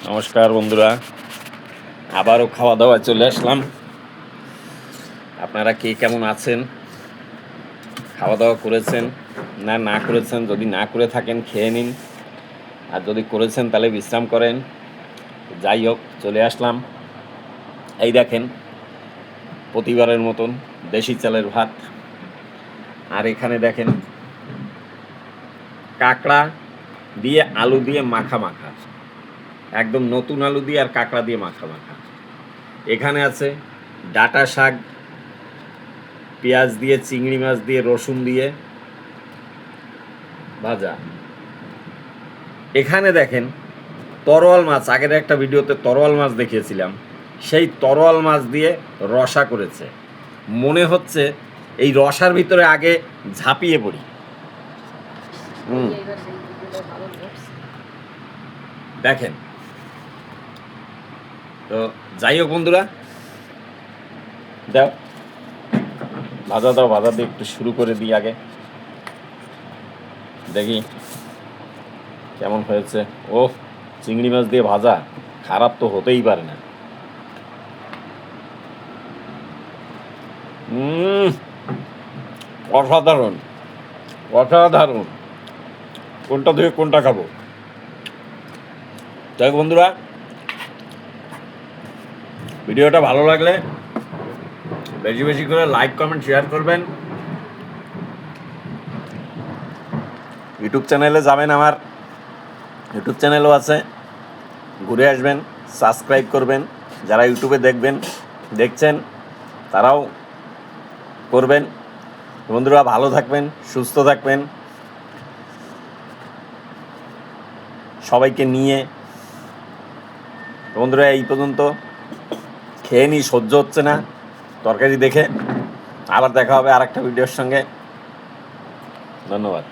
নমস্কার বন্ধুরা, আবারও খাওয়া দাওয়া চলে আসলাম। আপনারা কে কেমন আছেন? খাওয়া দাওয়া করেছেন না করেছেন? যদি না করে থাকেন খেয়ে নিন, আর যদি করেছেন তাহলে বিশ্রাম করেন। যাই হোক, চলে আসলাম। এই দেখেন, প্রতিবারের মতন দেশি চালের ভাত। আর এখানে দেখেন কাঁকড়া দিয়ে আলু দিয়ে মাখা মাখা, একদম নতুন আলু দিয়ে আর কাঁকড়া দিয়ে মাখা মাখা। এখানে আছে ডাঁটা শাক, পেঁয়াজ দিয়ে, চিংড়ি মাছ দিয়ে, রসুন দিয়ে ভাজা। এখানে দেখেন তরোয়াল মাছ, আগের একটা ভিডিওতে তরোয়াল মাছ দেখিয়েছিলাম, সেই তরোয়াল মাছ দিয়ে রসা করেছে। মনে হচ্ছে এই রসার ভিতরে আগে ঝাঁপিয়ে পড়ি। দেখেন তো, যাই হোক বন্ধুরা, দাও ভাজা দাও, ভাজা দিয়ে একটু শুরু করে দিই। আগে দেখি কেমন হয়েছে। ও, চিংড়ি মাছ দিয়ে ভাজা, খারাপ তো হতেই পারে না। অসাধারণ অসাধারণ। কোনটা থেকে কোনটা খাবো? যাই বন্ধুরা, ভিডিওটা ভালো লাগলে বেশি বেশি করে লাইক, কমেন্ট, শেয়ার করবেন। ইউটিউব চ্যানেলে যাবেন, আমার ইউটিউব চ্যানেলও আছে, ঘুরে আসবেন, সাবস্ক্রাইব করবেন। যারা ইউটিউবে দেখছেন তারাও করবেন। বন্ধুরা ভালো থাকবেন, সুস্থ থাকবেন, সবাইকে নিয়ে। বন্ধুরা এই পর্যন্ত, খেয়ে নিই, সহ্য হচ্ছে না তরকারি দেখে। আবার দেখা হবে আরেকটা ভিডিওর সঙ্গে। ধন্যবাদ।